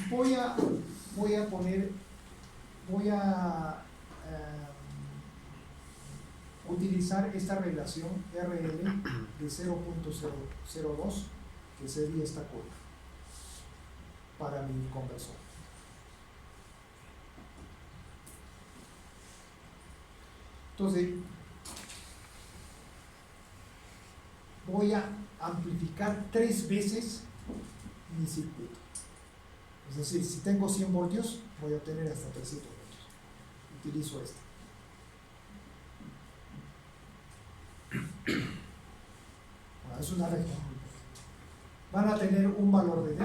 voy a utilizar esta relación RL de 0.002, que sería esta curva, para mi conversor. Entonces, voy a amplificar 3 veces mi circuito. Es decir, si tengo 100 voltios, voy a obtener hasta 300 voltios. Utilizo este. Bueno, es una recta. Van a tener un valor de D,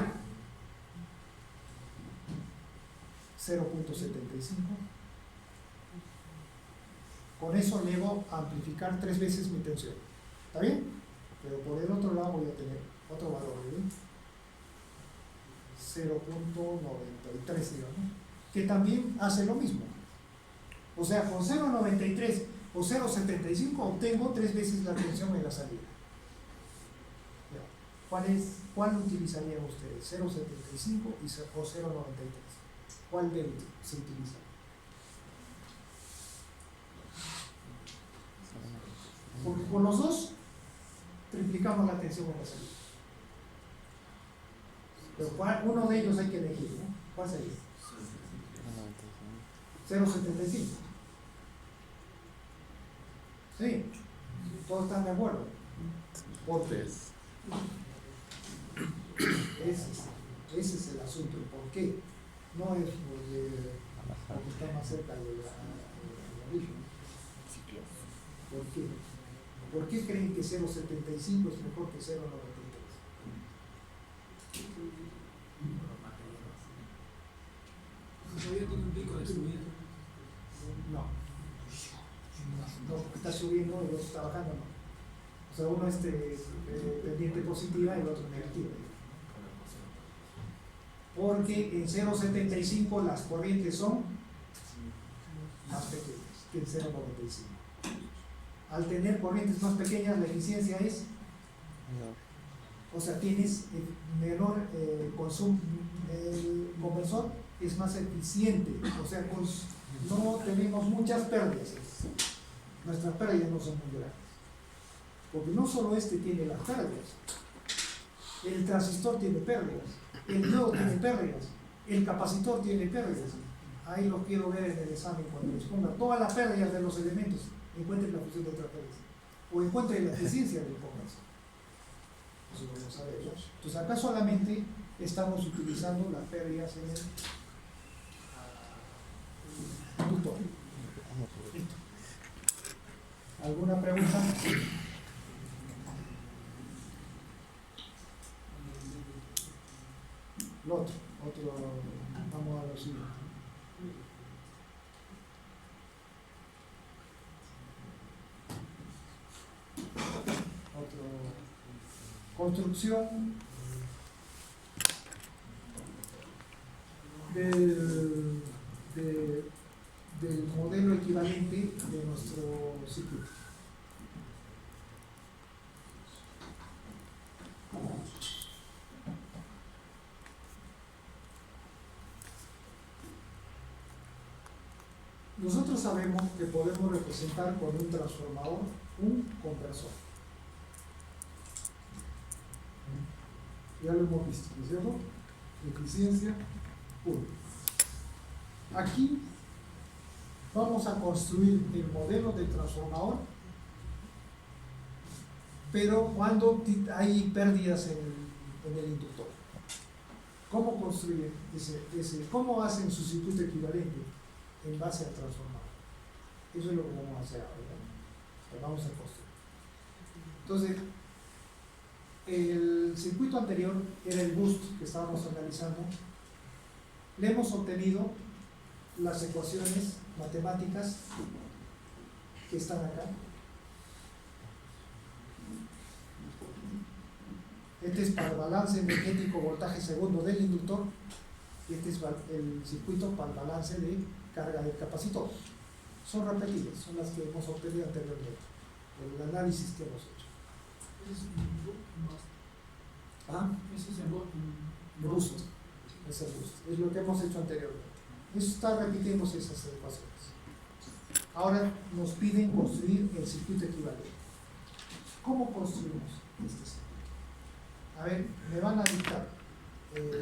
0.75. Con eso llego a amplificar 3 veces mi tensión. ¿Está bien? Pero por el otro lado voy a tener otro valor de 0.93, digamos, que también hace lo mismo. O sea, con 0.93 o 0.75 obtengo 3 veces la tensión en la salida. ¿Cuál utilizarían ustedes? ¿0.75 o 0.93? ¿Cuál se utiliza? Porque con los dos triplicamos la tensión en la salida. Pero uno de ellos hay que elegir, ¿no? ¿Cuál sería? 0.75. Sí, todos están de acuerdo. ¿Por qué? Ese es el asunto. ¿Por qué? No es porque está más cerca de la origen. ¿Por qué? ¿Por qué creen que 0.75 es mejor que 0.93? ¿Todavía tiene un pico de subida? No, está subiendo y el otro está bajando, no. O sea, uno es pendiente positiva y el otro negativa. Porque en 0.75 las corrientes son más pequeñas que en 0.95. Al tener corrientes más pequeñas, la eficiencia es, o sea, tienes menor consumo, el conversor es más eficiente, o sea, no tenemos muchas pérdidas. Nuestras pérdidas no son muy grandes, porque no solo este tiene las pérdidas, el transistor tiene pérdidas, el diodo tiene pérdidas, el capacitor tiene pérdidas. Ahí lo quiero ver en el examen cuando les ponga todas las pérdidas de los elementos, encuentren la función de transferencia o encuentren la eficiencia del conversor. Eso lo vamos a ver, ¿no? Entonces acá solamente estamos utilizando las pérdidas en el inductor. Listo. ¿Alguna pregunta? Lo otro, vamos a lo siguiente. Construcción del modelo equivalente de nuestro circuito. Nosotros sabemos que podemos representar con un transformador un conversor. Ya lo hemos visto, ¿no es cierto? Eficiencia 1. Aquí vamos a construir el modelo del transformador, pero cuando hay pérdidas en el inductor. ¿Cómo construyen cómo hacen su circuito equivalente en base al transformador? Eso es lo que vamos a hacer ahora. Vamos a construir. Entonces, el circuito anterior era el boost que estábamos analizando. Le hemos obtenido las ecuaciones matemáticas que están acá. Este es para el balance energético voltaje segundo del inductor y este es el circuito para el balance de carga del capacitor. Son repetidas, son las que hemos obtenido anteriormente por el análisis que hemos hecho. Ese es un boost. ¿Ah? Ese es el boost. Boost. es el boost. Es lo que hemos hecho anteriormente. Eso está repitiéndose esas ecuaciones. Ahora nos piden construir el circuito equivalente. ¿Cómo construimos este circuito? A ver, me van a dictar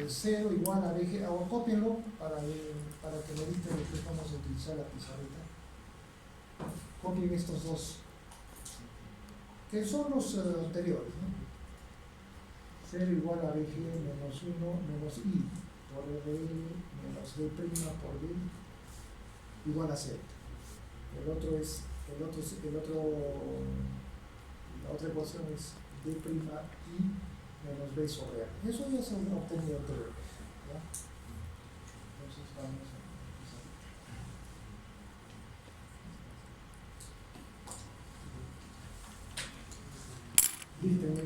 0 igual a BG, o cópienlo para que me dicten después vamos a utilizar la pizarrita. Copien estos dos, que son los anteriores, ¿no? 0 igual a BG menos 1 menos I por RL menos D' por D igual a 0. La otra ecuación es D' I menos B sobre A. Eso ya se ha obtenido anteriormente, ¿ya? Entonces vamos a empezar. Dígame,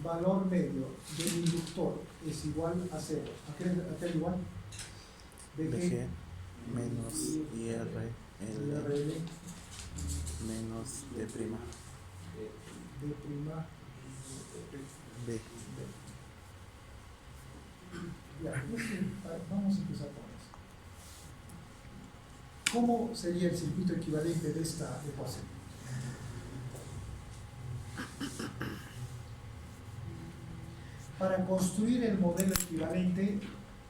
valor medio del inductor es igual a 0. ¿A qué es igual? BG menos IRL menos D'. B. Ya, vamos a empezar con eso. ¿Cómo sería el circuito equivalente de esta ecuación? Para construir el modelo equivalente,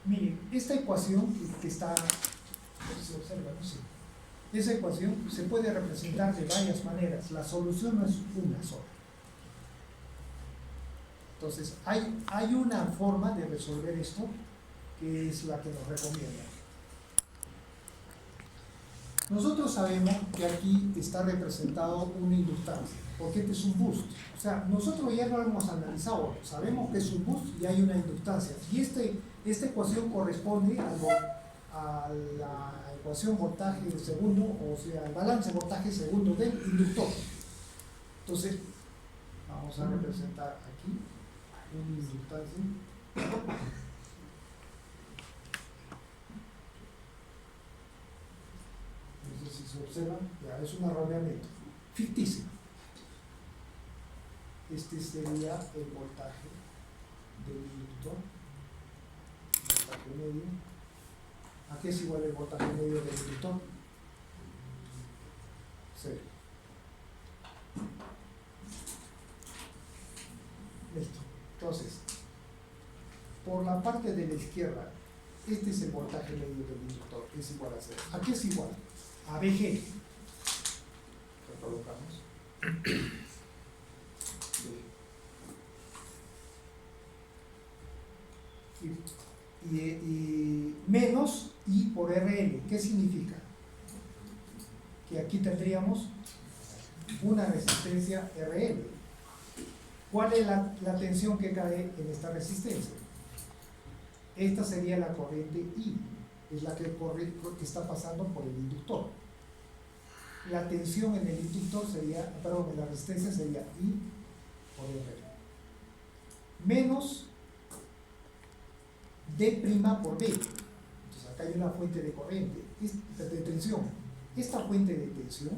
miren, esta ecuación que está, se observa, no sé, esa ecuación se puede representar de varias maneras. La solución no es una sola. Entonces, hay una forma de resolver esto que es la que nos recomienda. Nosotros sabemos que aquí está representado una inductancia, porque este es un boost. O sea, nosotros ya lo hemos analizado, sabemos que es un boost y hay una inductancia. Y esta ecuación corresponde a la ecuación voltaje segundo, o sea, el balance voltaje segundo del inductor. Entonces, vamos a representar aquí una inductancia. No sé si se observa, ya es un arrollamiento ficticio. Este sería el voltaje del inductor, voltaje medio. ¿A qué es igual el voltaje medio del inductor? 0. Listo. Entonces, por la parte de la izquierda, este es el voltaje medio del inductor, es igual a 0. ¿A qué es igual? A BG. Lo colocamos. Y menos I por RL. ¿Qué significa? Que aquí tendríamos una resistencia RL. ¿Cuál es la tensión que cae en esta resistencia? Esta sería la corriente I, es la que está pasando por el inductor. La tensión en el inductor sería, perdón, en la resistencia sería I por RL. Menos D' por B. Entonces acá hay una fuente de corriente, de tensión. Esta fuente de tensión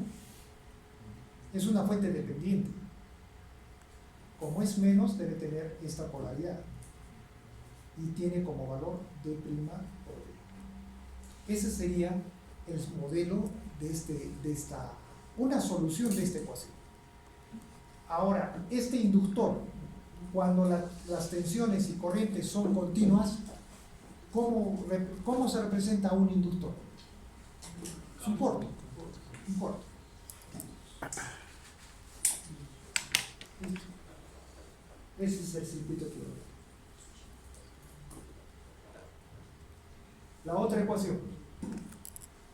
es una fuente dependiente. Como es menos, debe tener esta polaridad. Y tiene como valor D' por B. Ese sería el modelo de una solución de esta ecuación. Ahora, este inductor, cuando las tensiones y corrientes son continuas, ¿cómo se representa un inductor? Es un corto. Ese es el circuito equivalente. La otra ecuación,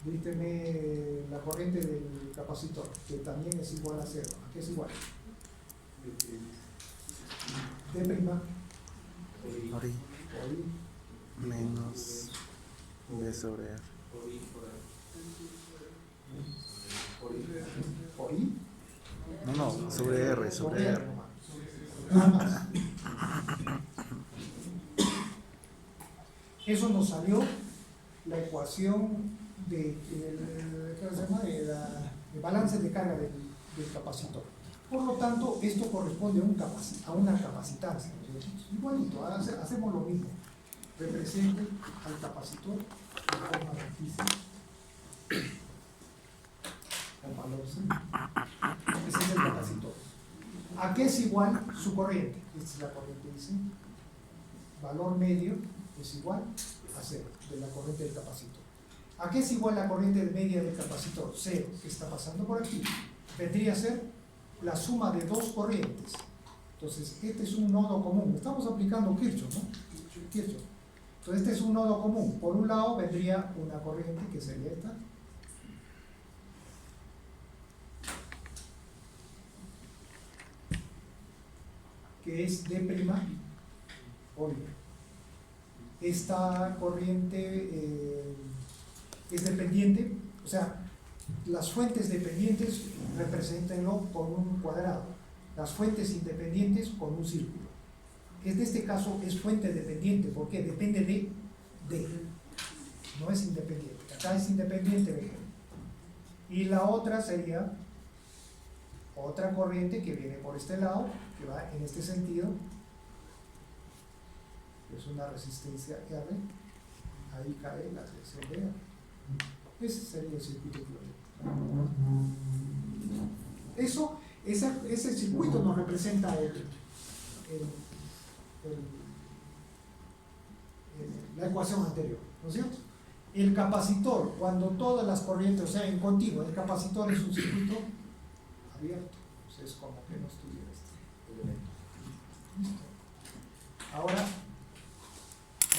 dígame la corriente del capacitor, que también es igual a 0. ¿A qué es igual? D' por I menos B sobre R. ¿Por I? No, sobre R, sobre R. Nada más. Eso nos salió la ecuación de balance de carga del capacitor. Por lo tanto, esto corresponde a una capacitancia. Igualito, hacemos lo mismo. represente al capacitor de forma ficticia. El valor C. Ese es el capacitor. ¿A qué es igual su corriente? Esta es la corriente IC. Valor medio es igual a 0 de la corriente del capacitor. ¿A qué es igual la corriente media del capacitor? 0, que está pasando por aquí. Vendría a ser la suma de dos corrientes. Entonces, este es un nodo común. Estamos aplicando Kirchhoff, ¿no? Kirchhoff. Entonces, este es un nodo común. Por un lado vendría una corriente que sería esta. Que es D' por I. Esta corriente es dependiente, o sea, las fuentes dependientes represéntenlo con un cuadrado, las fuentes independientes con un círculo. En este caso es fuente dependiente, porque depende de D, no es independiente. Acá es independiente de D. Y la otra sería otra corriente que viene por este lado, que va en este sentido, es una resistencia R, ahí cae la tensión de R. Ese sería el circuito equivalente. Ese circuito nos representa la ecuación anterior, ¿no es cierto? El capacitor, cuando todas las corrientes, o sea, en continuo, el capacitor es un circuito abierto, pues es como que no estuviera este elemento. ¿Listo? Ahora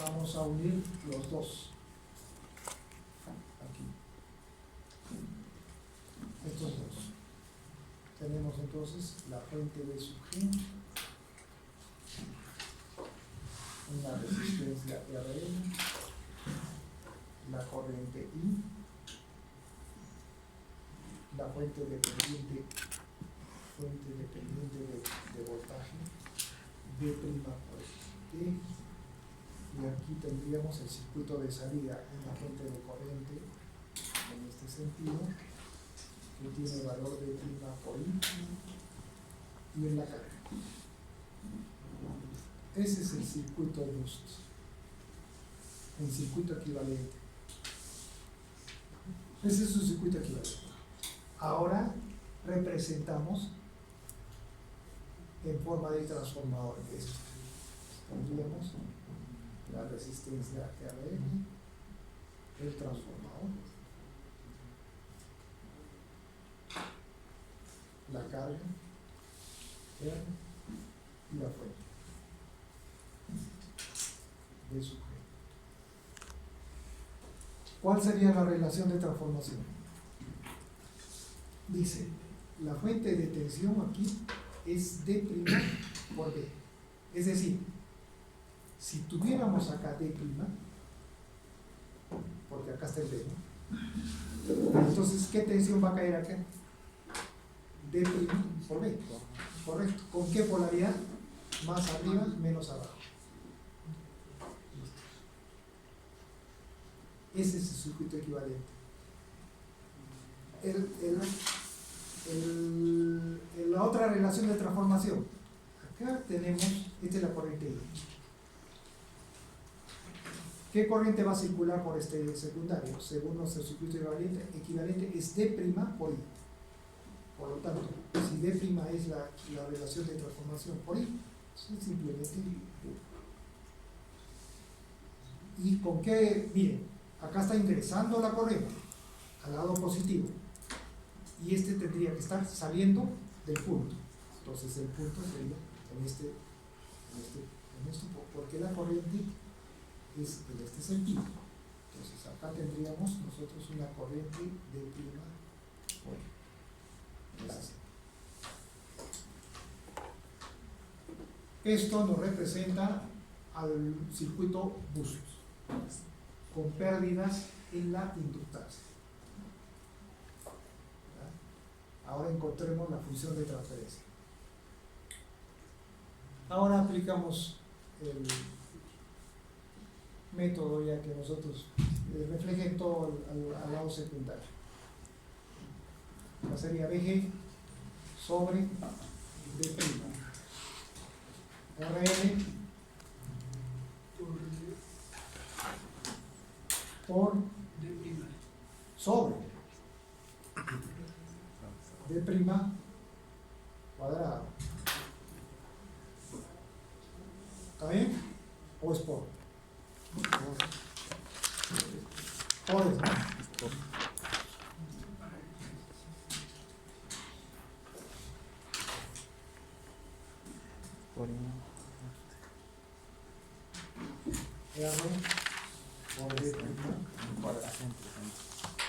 vamos a unir los dos. Aquí. Estos dos. Tenemos entonces la fuente de sub G, una resistencia RL, la corriente I, la fuente dependiente de voltaje, D' por T, y aquí tendríamos el circuito de salida, una fuente de corriente en este sentido, que tiene valor de prima por I, y en la carga. Ese es el circuito boost, el circuito equivalente. Ese es su circuito equivalente. Ahora representamos en forma de transformador esto. Tendríamos la resistencia RL, el transformador, la carga R y la fuente de sub G. ¿Cuál sería la relación de transformación? Dice, la fuente de tensión aquí es D' por D. Es decir, si tuviéramos acá D', porque acá está el D, ¿no? Entonces, ¿qué tensión va a caer acá? D' por B. Correcto. ¿Con qué polaridad? Más arriba, menos abajo. Ese es el circuito equivalente. La otra relación de transformación. Acá tenemos, esta es la corriente I. ¿Qué corriente va a circular por este secundario? Según nuestro circuito equivalente es D' por I. Por lo tanto, si D' es la relación de transformación por I, simplemente ¿y con qué? Miren, acá está ingresando la corriente al lado positivo y este tendría que estar saliendo del punto. Entonces el punto sería en esto, porque la corriente es en este sentido. Entonces acá tendríamos nosotros una corriente de prima. Esto nos representa al circuito boost con pérdidas en la inductancia. Ahora encontremos la función de transferencia. Ahora aplicamos el método ya que nosotros refleje todo al lado secundario. La sería BG sobre D'. RL por sobre d' cuadrado. ¿Está bien? ¿O es por? Por es, ¿no? Por R por d'. cuadrado.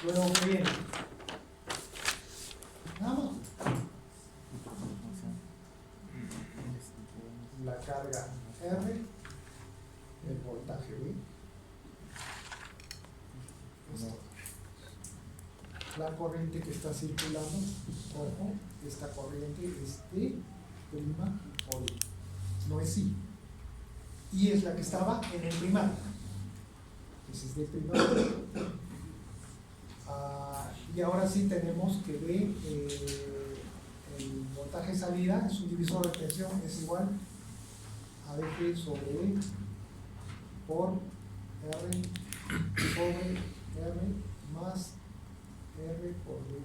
Luego, ¿qué viene? Nada más. La carga R, el voltaje V. Esto. La corriente que está circulando, ojo, esta corriente es D' por I. No es I. I es la que estaba en el primario. Ese es D'. Y ahora sí tenemos que ver el voltaje salida, su divisor de tensión es igual a dg sobre E por R sobre R más R por D'.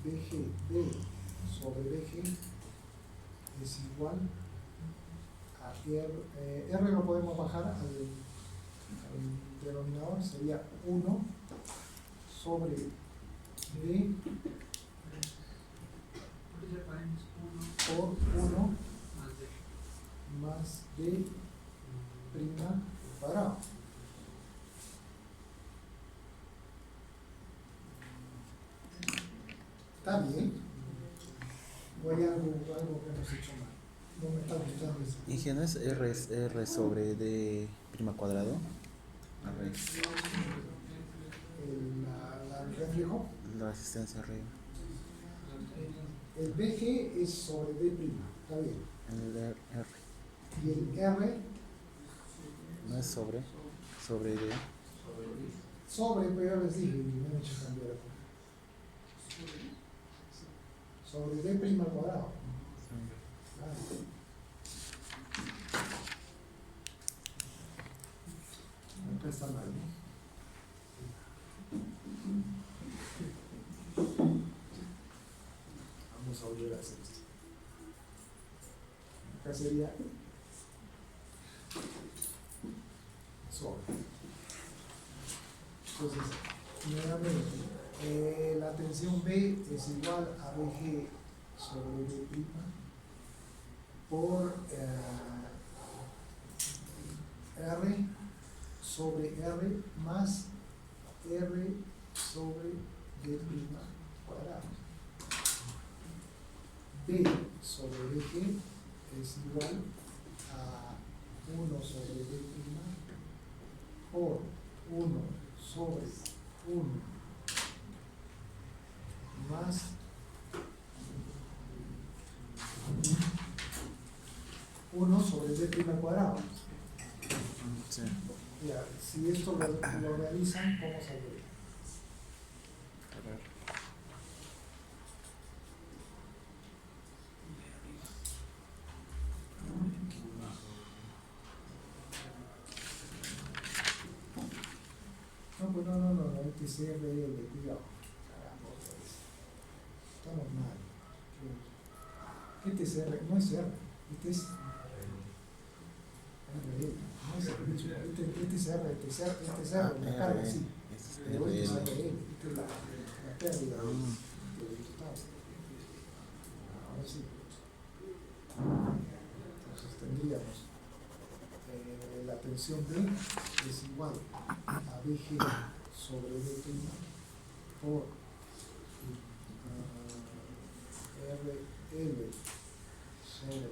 Dg D sobre dg es igual a R lo podemos bajar al denominador, sería 1 sobre D por 1 más D' cuadrado. ¿Está bien? ¿O hay algo que hemos hecho mal? No me está gustando eso. ¿Y qué no es R, es R sobre D' cuadrado? El reflejo. La resistencia arriba. El BG es sobre D', está bien. El R. Y el R No es sobre D. sobre, pero ya les dije, y me han hecho cambiar acá. Sobre D' al cuadrado. Acá está mal, ¿no? Vamos a volver a hacer esto. Acá sería sobre. Entonces, nuevamente, la tensión B es igual a BG sobre D' por R sobre R más R sobre D' cuadrado. B sobre BG es igual a 1 sobre D' por 1 sobre 1 más 1 sobre D' cuadrado. Sí. Ya, si esto lo realizan, ¿cómo saldría? No, pues no, este es CRL, cuidado. Caramba, otra vez. Estamos mal. Este es R, no es R, este es RL, no es R, este es R, este es R, la carga, sí. Pero este es RL, esta es la pérdida del total. Ahora sí. Entonces tendríamos la tensión B es igual a BG sobre D' por RL sobre D'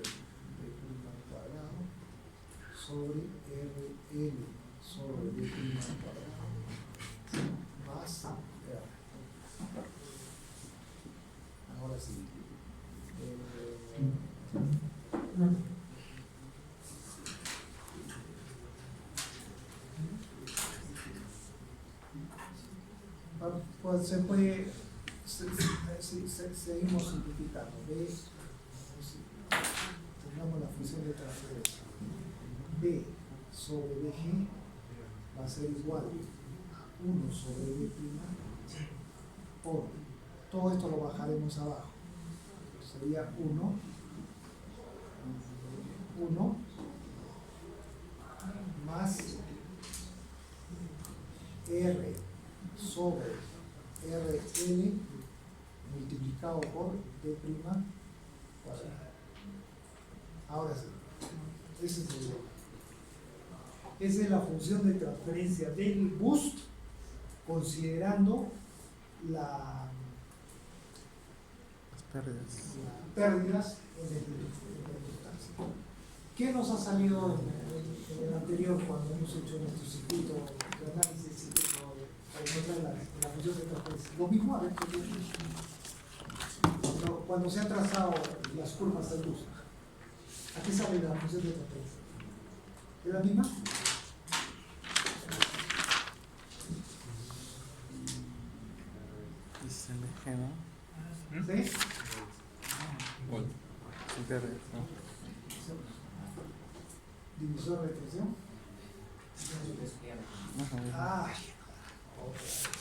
cuadrado sobre RL sobre D' cuadrado más R. Ahora sí. Pues se puede, seguimos simplificando. B Entonces, tengamos la función de transferencia. B sobre BG va a ser igual a 1 sobre B' por, todo esto lo bajaremos abajo. Sería 1 más R sobre RL multiplicado por D' cuadrado. Ahora sí, esa es la función de transferencia del boost considerando las pérdidas en la inductancia. ¿Qué nos ha salido en el anterior cuando hemos hecho nuestro circuito de análisis para encontrar la función de transferencia? Lo mismo, a ver, cuando se han trazado las curvas del boost, ¿a qué sale la función de transferencia? ¿Es la misma? ¿Sí? Divisor de tensión. Ay, otra vez.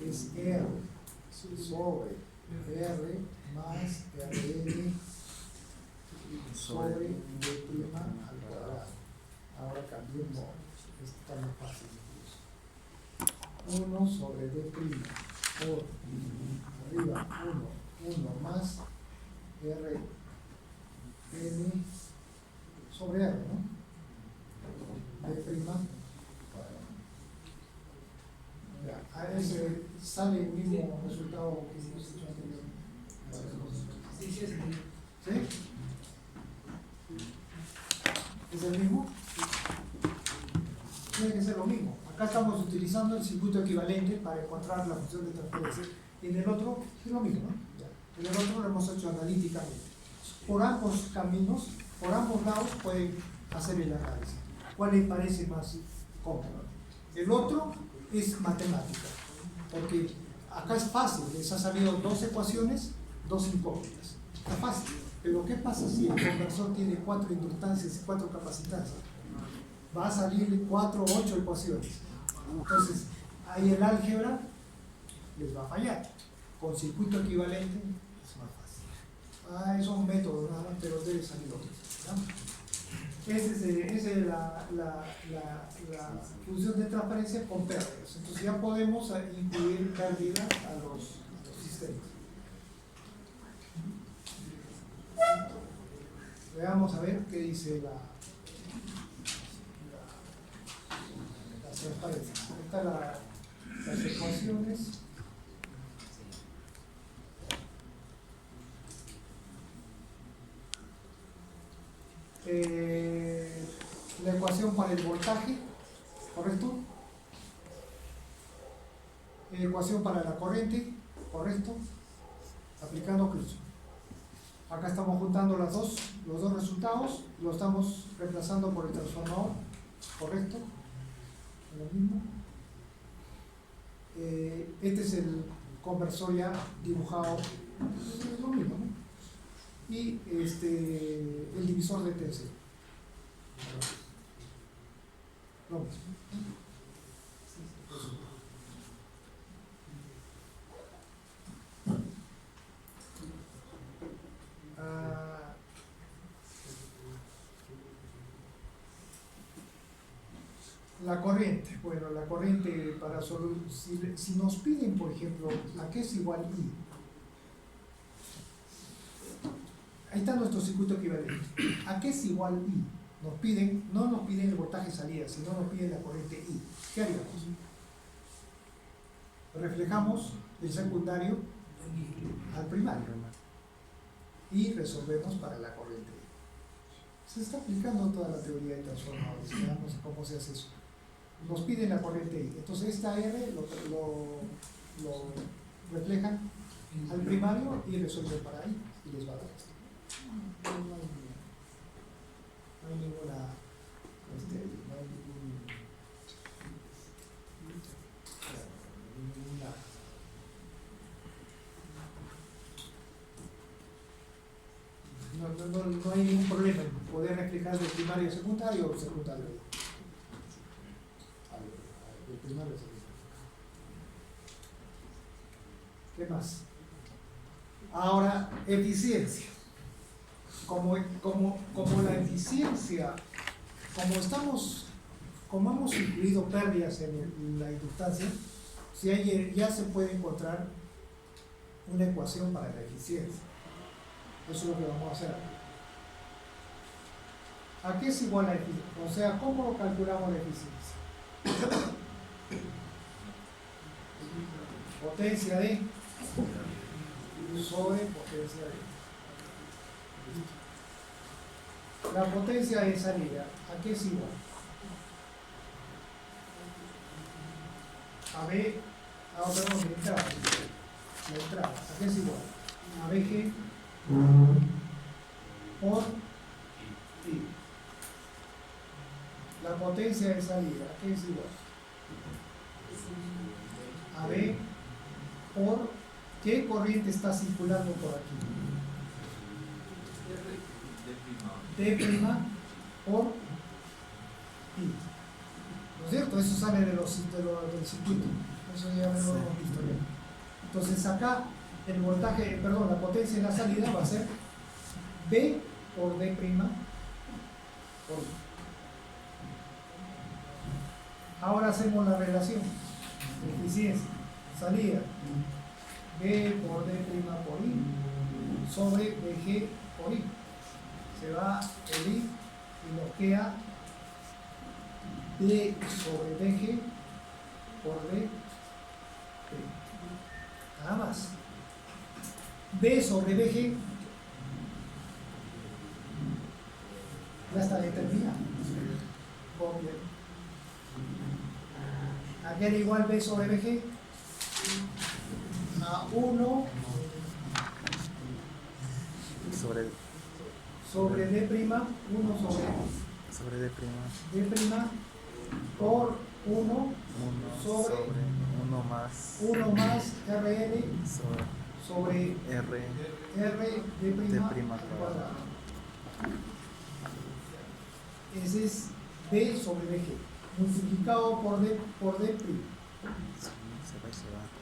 Es R sobre R más RN sobre D' al cuadrado. Ahora cambiemos, está más fácil. 1 sobre D' por arriba 1 más R N sobre R, ¿no? D' cuadrado. Ya, a ese sale el mismo resultado que hemos hecho anteriormente. ¿Sí? ¿Es el mismo? Tiene que ser lo mismo. Acá estamos utilizando el circuito equivalente para encontrar la función de transferencia. Y en el otro es lo mismo, ¿no? En el otro lo hemos hecho analíticamente. Por ambos caminos, por ambos lados pueden hacer el análisis. ¿Cuál les parece más cómodo? El otro es matemática, porque acá es fácil, les ha salido 2 ecuaciones, 2 incógnitas. Está fácil. Pero ¿qué pasa si el conversor tiene 4 inductancias y 4 capacitancias? Va a salir 4 o 8 ecuaciones. Entonces, ahí el álgebra les va a fallar. Con circuito equivalente es más fácil. Es un método nada más, pero debe salir otro, ¿no? Esa es la función de transferencia con pérdidas. Entonces ya podemos incluir pérdidas a los sistemas. Veamos a ver qué dice la transparencia. Están las ecuaciones. La ecuación para el voltaje, ¿correcto? Ecuación para la corriente, ¿correcto? Aplicando Kirchhoff. Acá estamos juntando los dos resultados, lo estamos reemplazando por el transformador, ¿correcto? Lo mismo. Este es el conversor ya dibujado, es lo mismo, ¿no? Y el divisor de tensión. Lo mismo. La corriente, bueno, la corriente para si nos piden, por ejemplo, ¿a qué es igual I? Ahí está nuestro circuito equivalente. ¿A qué es igual I? Nos piden, no nos piden el voltaje salida, sino nos piden la corriente I. ¿Qué haríamos? Reflejamos el secundario al primario y resolvemos para la corriente I. Se está aplicando toda la teoría de transformadores. Veamos cómo se hace eso. Nos piden la corriente I. Entonces esta R lo reflejan al primario y resuelven para I y les va a dar esto. No hay ninguna no hay ningún problema en poder explicar de primario a secundario o secundario. De primario a secundario. ¿Qué más? Ahora, eficiencia. Como la eficiencia, como hemos incluido pérdidas en la inductancia, ya se puede encontrar una ecuación para la eficiencia. Eso es lo que vamos a hacer aquí. ¿A qué es igual la eficiencia? O sea, ¿cómo calculamos la eficiencia? Potencia de sobre potencia de. La potencia de salida, ¿a qué es igual? A B, perdón, la entrada, ¿a qué es igual? A BG por I. La potencia de salida, ¿a qué es igual? A B por ¿qué corriente está circulando por aquí? D' por I. ¿No es cierto? Eso sale del circuito. Eso ya lo hemos visto bien. Entonces acá el voltaje, perdón, la potencia en la salida va a ser B por D' por I. Ahora hacemos la relación. Eficiencia, salida. B por D' por I sobre BG por I. Se va el I y nos queda D sobre BG por D'. Nada más. B sobre BG ya está determinado. Copia. Aquí era igual B sobre BG a 1 sobre D', 1 sobre D', D' por 1 sobre 1 más RL sobre R D' al cuadrado. Ese es B sobre BG multiplicado por D'.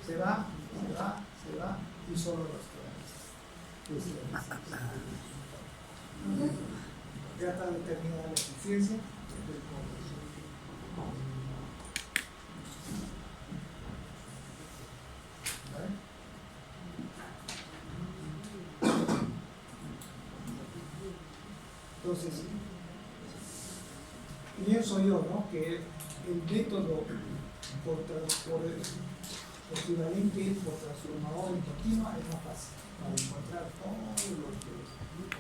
Se va y solo nos queda. Ya está determinada la eficiencia del conversor. Entonces, pienso yo, ¿no?, que el método por equivalente por transformador en continua es más fácil para encontrar todos los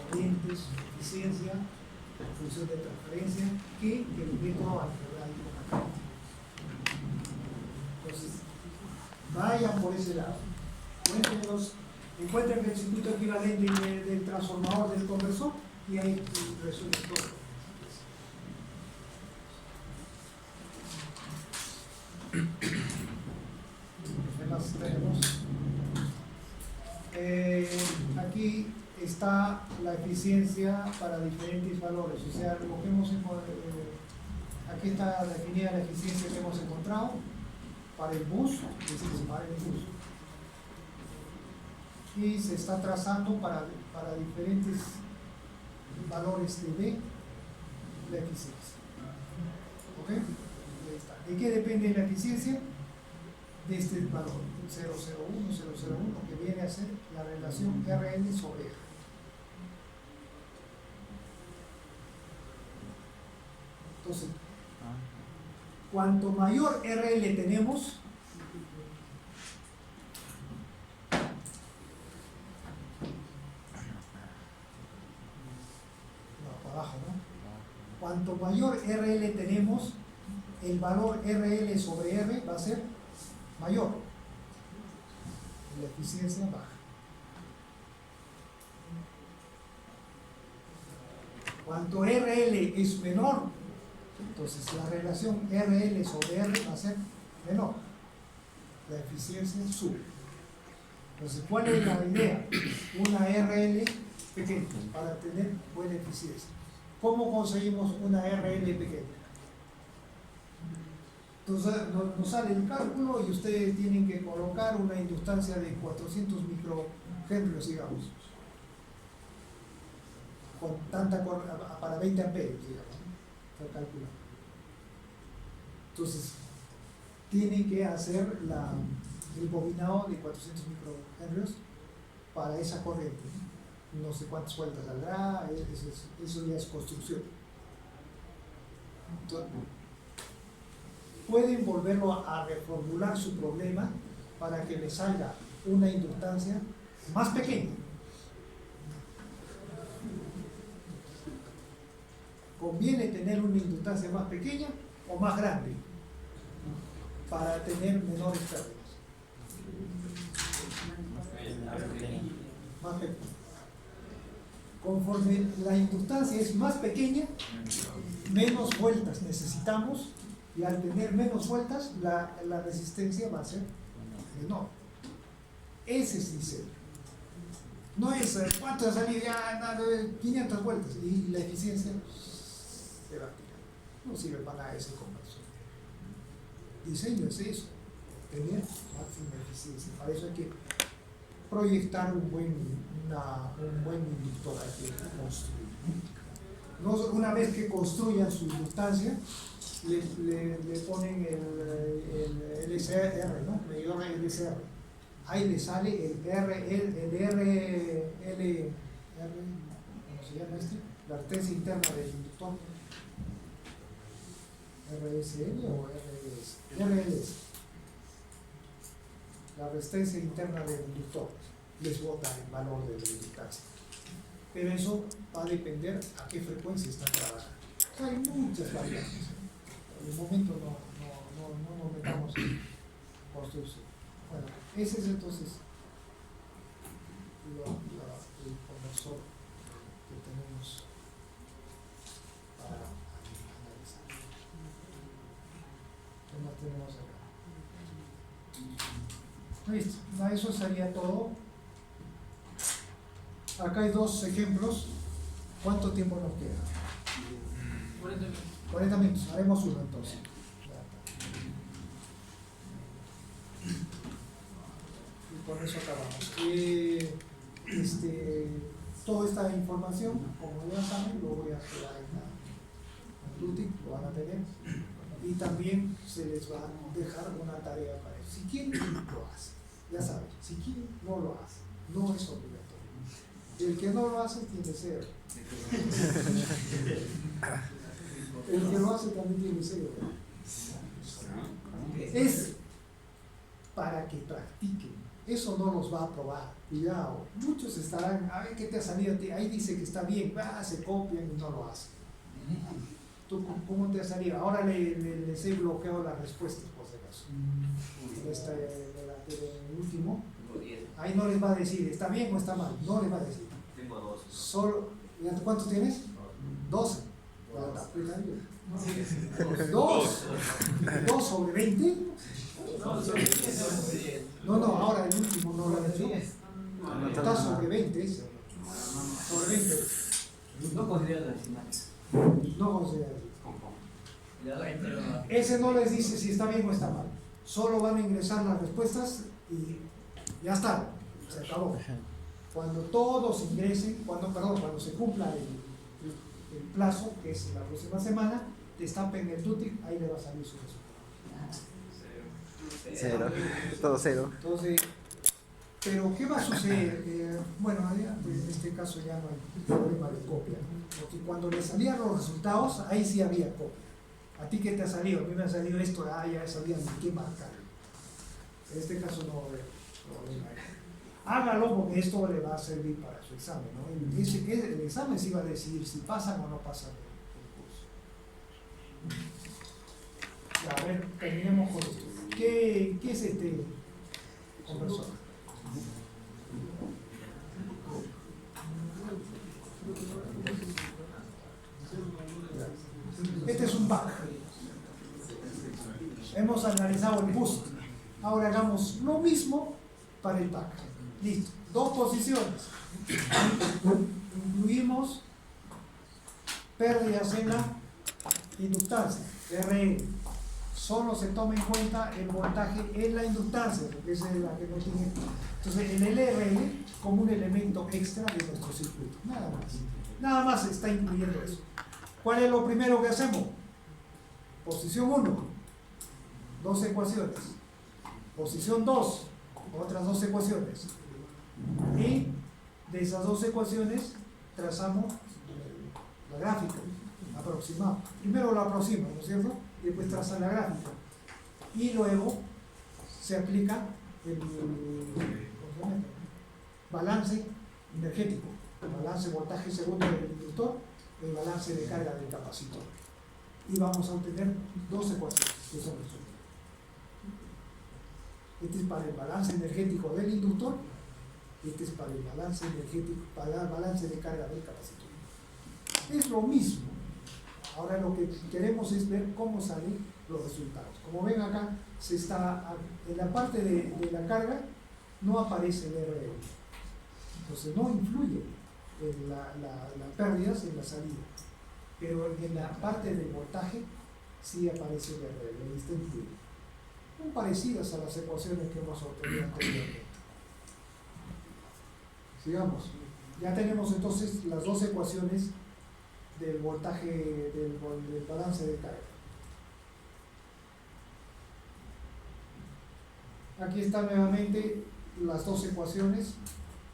corrientes, eficiencia, función de transferencia, que el método algebraico mecánico. Entonces, vayan por ese lado. Encuentren el circuito equivalente del transformador del conversor y ahí resuelven todo. Aquí está la eficiencia para diferentes valores, o sea, lo que aquí está definida la eficiencia que hemos encontrado para el bus, es decir, para el bus, y se está trazando para diferentes valores de B la eficiencia. ¿Ok? Ahí está. ¿De qué depende la eficiencia? De este valor 001, que viene a ser la relación RL sobre R. Entonces, cuanto mayor RL tenemos, para abajo, ¿no? Cuanto mayor RL tenemos, el valor RL sobre R va a ser mayor. La eficiencia baja. Cuanto RL es menor, entonces la relación RL sobre R va a ser menor. La eficiencia sube. Entonces, ¿cuál es la idea? Una RL pequeños para tener buena eficiencia. ¿Cómo conseguimos una RL pequeña? Entonces nos sale el cálculo y ustedes tienen que colocar una inductancia de 400 microhenrios, digamos, con tanta para 20 amperios, digamos, ¿no? Está calculado. Entonces tienen que hacer el bobinado de 400 microhenrios para esa corriente, ¿no? No sé cuántas vueltas saldrá, eso ya es construcción. Entonces, pueden volverlo a reformular su problema para que le salga una inductancia más pequeña. Conviene tener una inductancia más pequeña o más grande para tener menores pérdidas. Más pequeña. Conforme la inductancia es más pequeña, menos vueltas necesitamos, y al tener menos vueltas la resistencia va a ser menor. Ese es el diseño. No es cuánto ha salido ya 500 vueltas y la eficiencia se va a tirar. No sirve para nada ese conversor. Diseño es eso, tener máxima eficiencia. Para eso hay que proyectar un buen inductor, hay que construir. Una vez que construyan su inductancia, le ponen el LSR, ¿no? Medidor LSR. Ahí le sale el ¿cómo se llama este? La resistencia interna del inductor. ¿RSL o RLS? RLS. La resistencia interna del inductor les bota el valor de la inductancia. Pero eso va a depender a qué frecuencia está trabajando. O sea, hay muchas variables. En el momento no nos metamos en construcción. Bueno, ese es entonces el conversor que tenemos para analizar. ¿Qué más tenemos acá? Listo, eso sería todo. Acá hay dos ejemplos. ¿Cuánto tiempo nos queda? 40 minutos. 40 minutos, haremos uno entonces. Y con eso acabamos. Toda esta información, como ya saben, lo voy a pegar en Lutic, lo van a tener. Y también se les va a dejar una tarea para eso. Si quieren, lo hacen. Ya saben, si quieren, no lo hacen. No es obligatorio. El que no lo hace tiene cero. El que lo hace también tiene cero. Es para que practiquen. Eso no los va a probar. Cuidado. Muchos estarán, a ver qué te ha salido. Ahí dice que está bien. Se copian y no lo hacen. ¿Tú cómo te ha salido? Ahora les he bloqueado las respuestas, por si acaso. El último. Ahí no les va a decir, ¿está bien o está mal? No les va a decir. Tengo 2. Solo, ¿cuántos tienes? 12. 2 sobre 20. No, ahora el último no lo ha hecho. Está sobre 20. Sobre 20. No considero decimales. No considera. Ese no les dice si está bien o está mal. Solo van a ingresar las respuestas y ya está. Se acabó. Cuando todos ingresen, cuando se cumpla el plazo, que es la próxima semana, destapen el Lutic, ahí le va a salir su resultado. Cero, todo cero. Entonces, pero ¿qué va a suceder? Bueno, en este caso ya no hay problema de copia, ¿no? Porque cuando le salían los resultados, ahí sí había copia. ¿A ti qué te ha salido? A mí me ha salido esto, ya sabía ni qué marcar. En este caso no va a haber problema. Hágalo porque esto le va a servir para su examen, ¿no? Y dice que el examen sí va a decidir si pasan o no pasan el curso. Ya, a ver, terminemos con esto. ¿Qué es este conversor? Este es un back. Hemos analizado el boost. Ahora hagamos lo mismo para el back. Listo. dos posiciones. Incluimos pérdidas en la inductancia, RL. Solo se toma en cuenta el voltaje en la inductancia, porque esa es la que no tiene. Entonces, el LRL como un elemento extra de nuestro circuito. Nada más. Nada más se está incluyendo eso. ¿Cuál es lo primero que hacemos? Posición 1, dos ecuaciones. Posición 2, otras dos ecuaciones. Y de esas dos ecuaciones trazamos la gráfica aproximada. Primero lo aproximo, ¿no es cierto? Y después trazan la gráfica. Y luego se aplica el balance energético, el balance voltaje segundo del inductor, el balance de carga del capacitor. Y vamos a obtener dos ecuaciones que son estos. Este es para el balance energético del inductor, y este es para el balance energético, para el balance de carga del capacitor. Es lo mismo. Ahora lo que queremos es ver cómo salen los resultados. Como ven acá, en la parte de la carga no aparece el RL. Entonces no influye en las pérdidas en la salida. Pero en la parte del voltaje sí aparece el RL, está incluido. Son parecidas a las ecuaciones que hemos obtenido anteriormente. Sigamos. Ya tenemos entonces las dos ecuaciones del voltaje, del balance de carga. Aquí están nuevamente las dos ecuaciones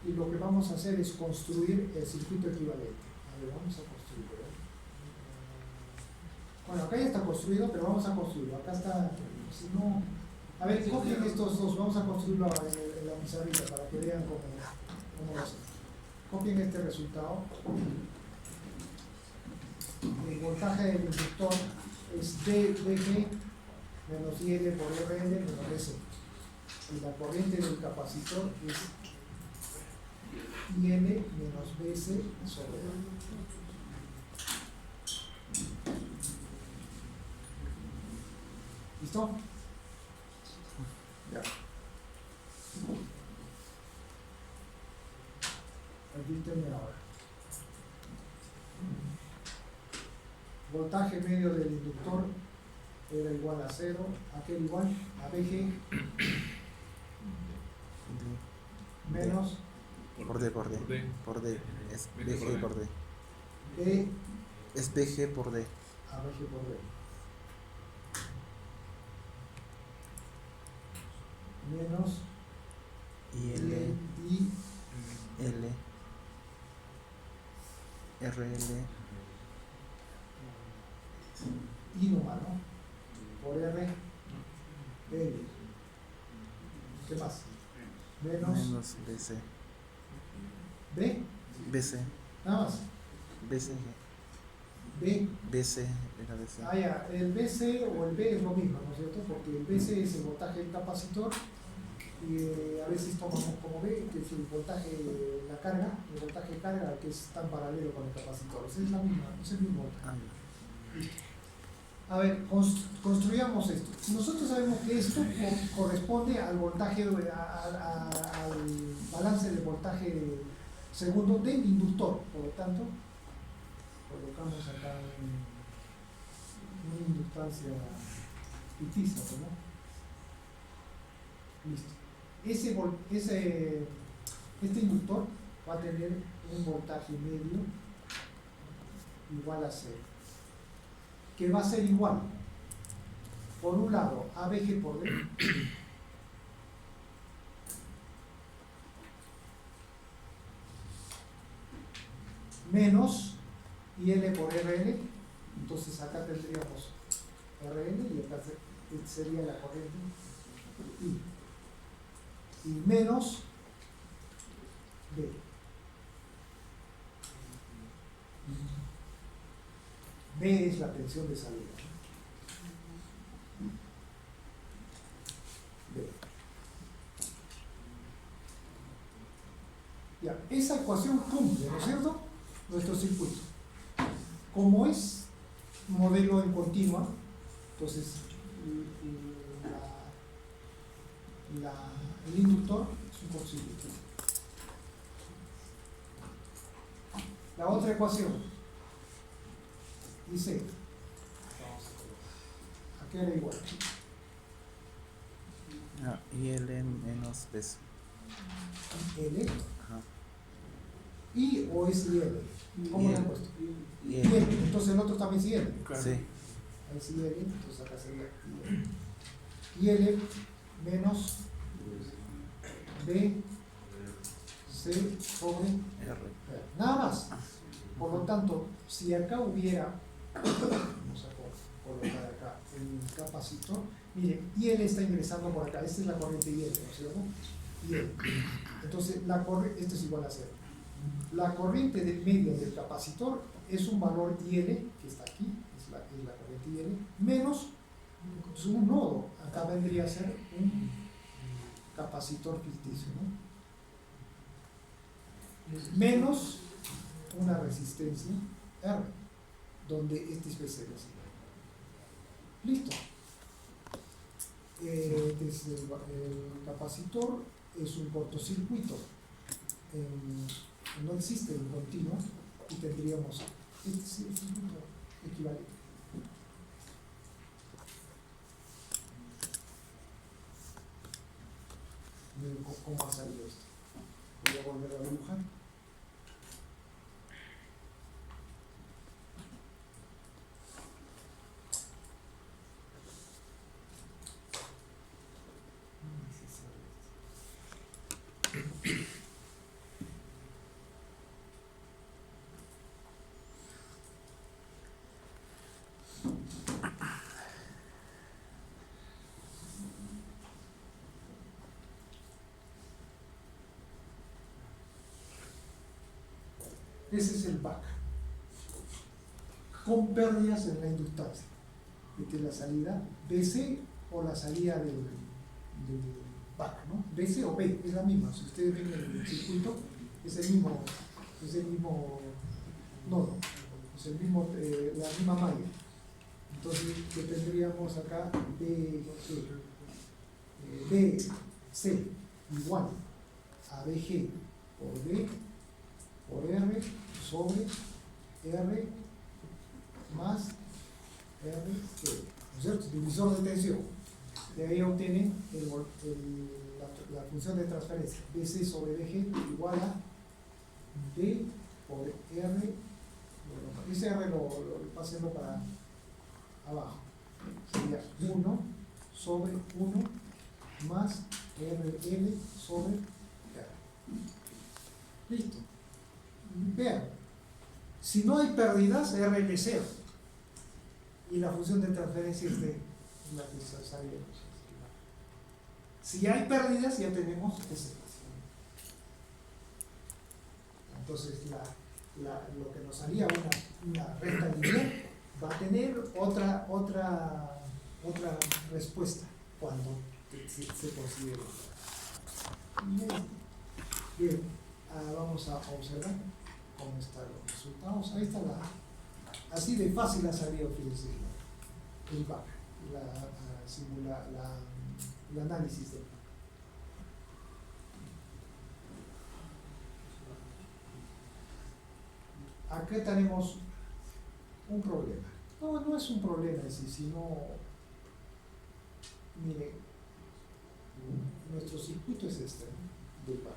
y lo que vamos a hacer es construir el circuito equivalente. A ver, vamos a construirlo. Bueno, acá ya está construido, pero vamos a construirlo. Acá está, si no... A ver, copien estos dos, vamos a construirlo en la pizarrita para que vean cómo lo hacen. Copien este resultado. El voltaje del inductor es dVg menos IL por RL menos DC. Y la corriente del capacitor es IL menos BC sobre R. ¿Listo? Ya. Repíteme ahora. Voltaje medio del inductor era igual a 0, aquel igual a BG menos Por D. Es BG por D. E Es BG por D. a BG por D. Menos IL, I L, RL, I nomás, ¿no? Por R, L. ¿Qué más? Menos BC. B, BC. nada más. BC. B. BC era BC. Ah, ya, el BC o el B es lo mismo, ¿no es cierto? Porque el BC es el voltaje del capacitor y a veces tomamos como B, que es el voltaje de la carga, el voltaje de carga que es tan paralelo con el capacitor. Esa es la misma, es el mismo voltaje. A ver, construyamos esto. Nosotros sabemos que esto corresponde al voltaje, al balance del voltaje segundo del inductor. Por lo tanto, colocamos acá una inductancia ficticia, ¿no? Listo. Este inductor va a tener un voltaje medio igual a 0. Que va a ser igual, por un lado, ABG por D, menos IL por RL. Entonces acá tendríamos RL y acá sería la corriente I. Y menos B. B es la tensión de salida. B. Ya, esa ecuación cumple, ¿no es cierto? Nuestro circuito. Como es modelo en continua, entonces el inductor es un posible. La otra ecuación dice, aquí era igual. Ah, y L menos B. L, Ajá. I o es IL. ¿Cómo Y lo han L. puesto? Y IL. L. Entonces el otro también es IL. Sí. Ahí es IL, entonces acá sería IL. IL menos B, C sobre R. R. Nada más. Por lo tanto, si acá hubiera, vamos a colocar acá el capacitor, mire, IL está ingresando por acá, esta es la corriente IL, ¿no es cierto? IL. Entonces, esto es igual a 0. La corriente del medio del capacitor es un valor IL, que está aquí, es la corriente IL, menos un nodo, acá vendría a ser un capacitor ficticio, ¿no? Menos una resistencia R, donde este es BC. Listo. El capacitor es un cortocircuito. No existe un continuo y tendríamos este circuito equivalente. Miren cómo ha salido esto. Voy a volver a dibujar. Ese es el back, con pérdidas en la inductancia, de la salida BC o la salida del back, ¿no? BC o B, es la misma. Si ustedes ven el circuito, es el mismo nodo, es el mismo, la misma malla. Entonces, ¿qué tendríamos acá? BC igual a BG por B por R sobre R más R, ¿no es cierto? Divisor de tensión. De ahí obtienen la función de transferencia. BC sobre BG igual a B por R. Bueno, ese R lo pasemos para abajo. Sería 1 sobre 1 más RL sobre R. Listo. Vean, si no hay pérdidas, R es 0 y la función de transferencia es de la que sabíamos. Si hay pérdidas, ya tenemos ese. Entonces, lo que nos salía una recta lineal va a tener otra respuesta cuando se considere. Bien, vamos a observar cómo están los resultados. Ahí está así de fácil ha salido, fíjense, el back, el análisis del back. Acá tenemos un problema. No es un problema, sino, mire, nuestro circuito es este, ¿no? Del back.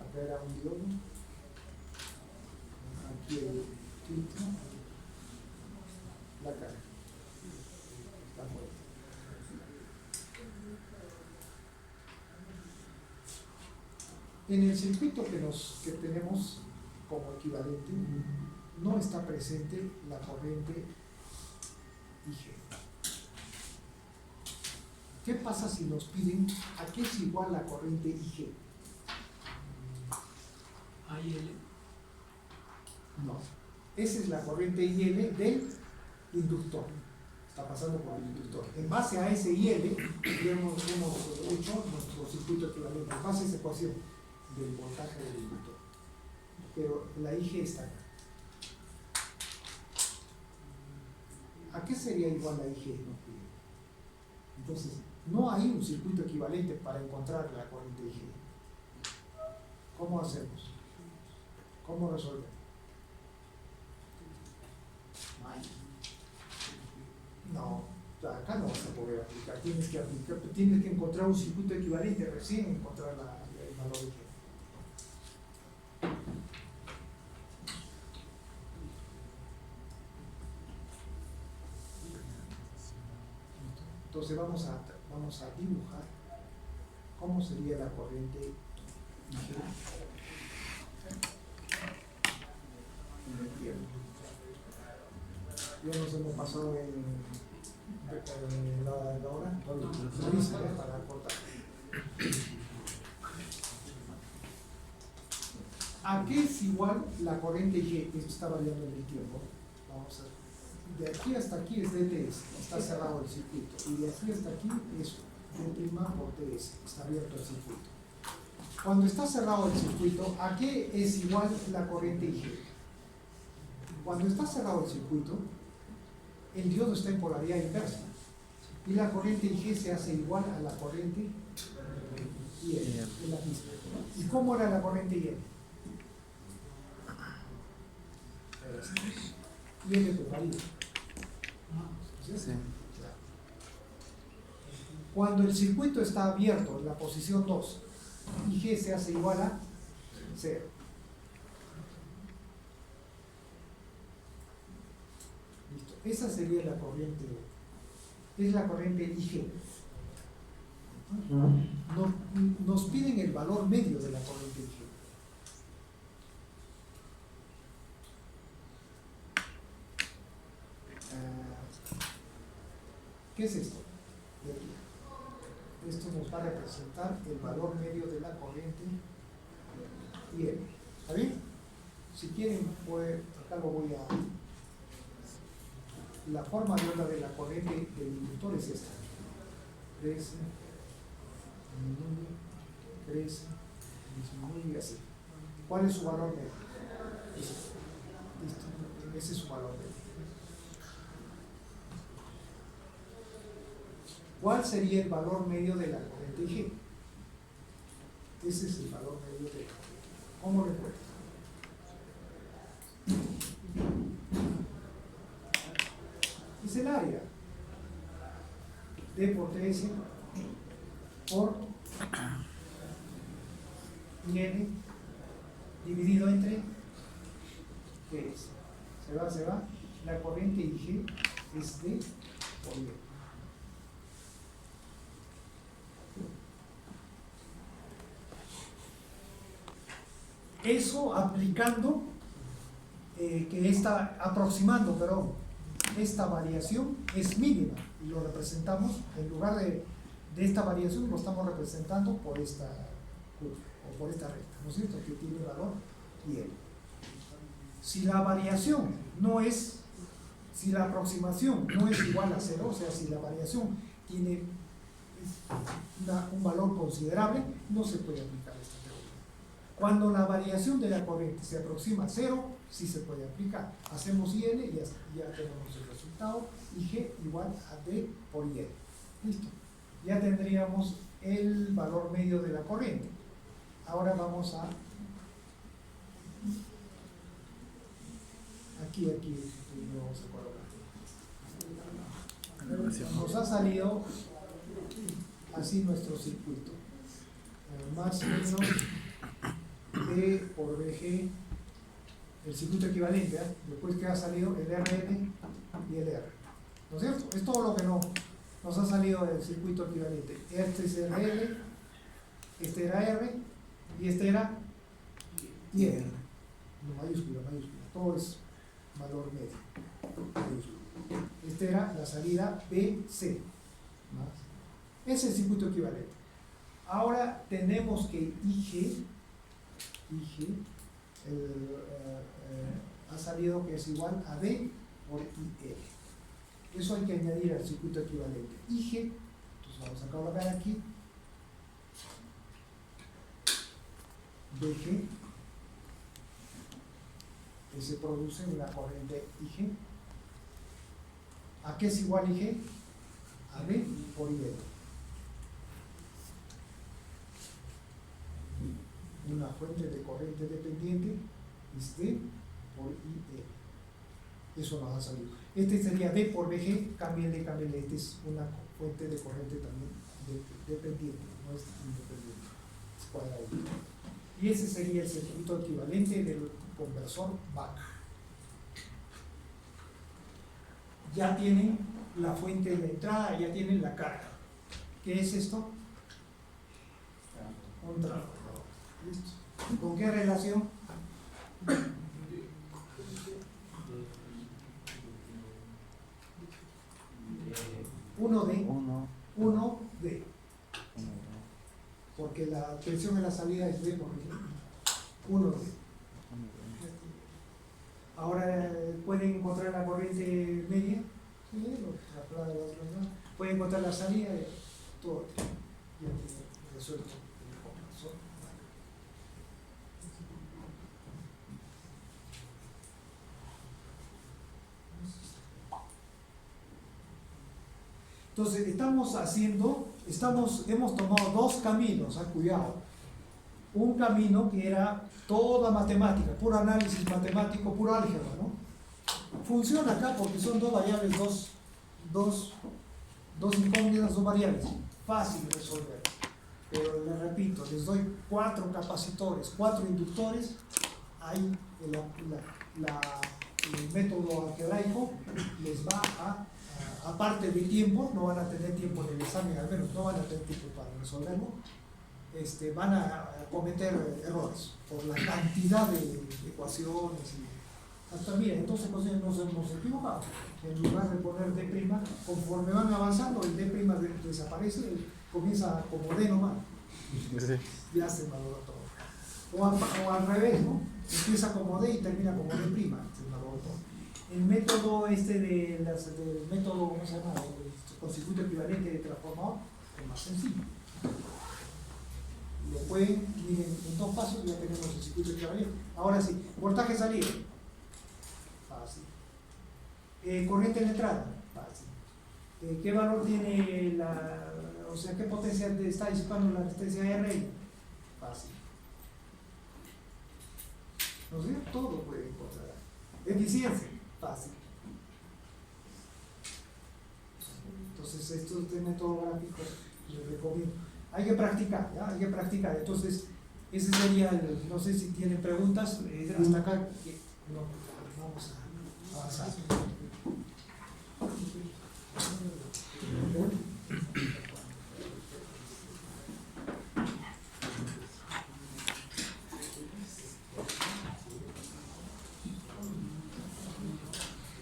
Acá era un diodo, aquí el filtro, la carga. Está fuerte. En el circuito que tenemos como equivalente, no está presente la corriente IG. ¿Qué pasa si nos piden a qué es igual la corriente IG? AIL. No. Esa es la corriente IL del inductor. Está pasando por el inductor. En base a ese IL, hemos hecho nuestro circuito equivalente. En base a esa ecuación del voltaje del inductor. Pero la IG está acá. ¿A qué sería igual la IG? Entonces, no hay un circuito equivalente para encontrar la corriente IG. ¿Cómo hacemos? ¿Cómo resuelve? No, acá no vas a poder aplicar. Tienes que encontrar un circuito equivalente, recién encontrar el valor de G. Entonces vamos a dibujar cómo sería la corriente IG. Bien. Ya nos hemos pasado en la hora. Se dice, para cortar. ¿A qué es igual la corriente IG? Esto está variando en el tiempo. Vamos a ver. De aquí hasta aquí es DTS, está cerrado el circuito. Y de aquí hasta aquí es D' por TS, está abierto el circuito. Cuando está cerrado el circuito, ¿a qué es igual la corriente IG? Cuando está cerrado el circuito, el diodo está en polaridad inversa. Y la corriente IG se hace igual a la corriente IL, es la misma. ¿Y cómo era la corriente IL? IL pues varía. Sí. Cuando el circuito está abierto en la posición 2, IG se hace igual a 0. Listo. Esa sería la corriente. Es la corriente IG. Nos piden el valor medio de la corriente IG. ¿Qué es esto? Esto nos va a representar el valor medio de la corriente IL. ¿Está bien? Si quieren, pues acá lo voy a... La forma de onda de la corriente del inductor es esta. Crece, disminuye, crece, disminuye y así. ¿Cuál es su valor medio? Ese es su valor medio. ¿Cuál sería el valor medio de la corriente IG? Ese es el valor medio de la corriente. ¿Cómo lo encuentro? Es el área D por TS por IN dividido entre TS. Se va. La corriente IG es D por IN. Eso aplicando, aproximando, perdón, esta variación es mínima y lo representamos, en lugar de esta variación, lo estamos representando por esta curva o por esta recta, ¿no es cierto? Que tiene valor IL. Si la variación no es, si la aproximación no es igual a 0, o sea, si la variación tiene un valor considerable, no se puede aplicar esta teoría. Cuando la variación de la corriente se aproxima a 0, sí se puede aplicar. Hacemos IN y ya tenemos el resultado. IG igual a D por IN. Listo. Ya tendríamos el valor medio de la corriente. Ahora vamos a... Aquí lo vamos a colocar. Nos ha salido así nuestro circuito. Más o menos D por BG, el circuito equivalente, después que ha salido el RN y el R. ¿No es cierto? Es todo lo que nos ha salido del circuito equivalente. Este es RL, este era R y este era IR. No, mayúscula. Todo es valor medio. Mayúscula. Este era la salida BC. Es el circuito equivalente. Ahora tenemos que IG ha salido que es igual a D por IL. Eso hay que añadir al circuito equivalente. IG, entonces vamos a colocar aquí BG, que se produce una corriente IG. ¿A qué es igual IG? A D por IL. Una fuente de corriente dependiente es D por IE. Eso nos ha salido. Este sería D por BG, cámbienle. Este es una fuente de corriente también dependiente, no es independiente, es cuadradito. Y ese sería el circuito equivalente del conversor BAC. Ya tienen la fuente de entrada, ya tienen la carga. ¿Qué es esto? Un transformador. ¿Listo? ¿Con qué relación? 1D. 1D. Porque la tensión en la salida es D por B. 1D. Ahora pueden encontrar la corriente media. ¿Sí? Pueden encontrar la salida de todo. Ya tiene resuelto el conversor. Entonces hemos tomado dos caminos, cuidado. Un camino que era toda matemática, puro análisis matemático, puro álgebra, ¿no? Funciona acá porque son dos variables, dos incógnitas, dos variables. Fácil de resolver. Pero les repito, les doy 4 capacitores, 4 inductores. Ahí el método algebraico les va aparte de tiempo, no van a tener tiempo en el examen, al menos no van a tener tiempo para resolverlo, van a cometer errores por la cantidad de ecuaciones y hasta mira, entonces nos hemos equivocado. En lugar de poner D', conforme van avanzando, el D' desaparece, comienza como D nomás. Ya se malogró todo. O al revés, ¿no? Empieza como D y termina como D', se malogró todo. El método del método, ¿cómo se llama? Con circuito equivalente de transformador es más sencillo. Lo pueden, miren, en 2 pasos ya tenemos el circuito equivalente. Ahora sí, voltaje salida. Fácil. Corriente de entrada. Fácil. ¿Qué valor tiene qué potencia está disipando la resistencia R? Fácil. No sé, todo puede encontrar. Eficiencia. Fácil. Entonces, estos métodos gráficos les recomiendo. Hay que practicar, ¿ya? Hay que practicar. Entonces, ese sería no sé si tienen preguntas, hasta acá, no, vamos a avanzar.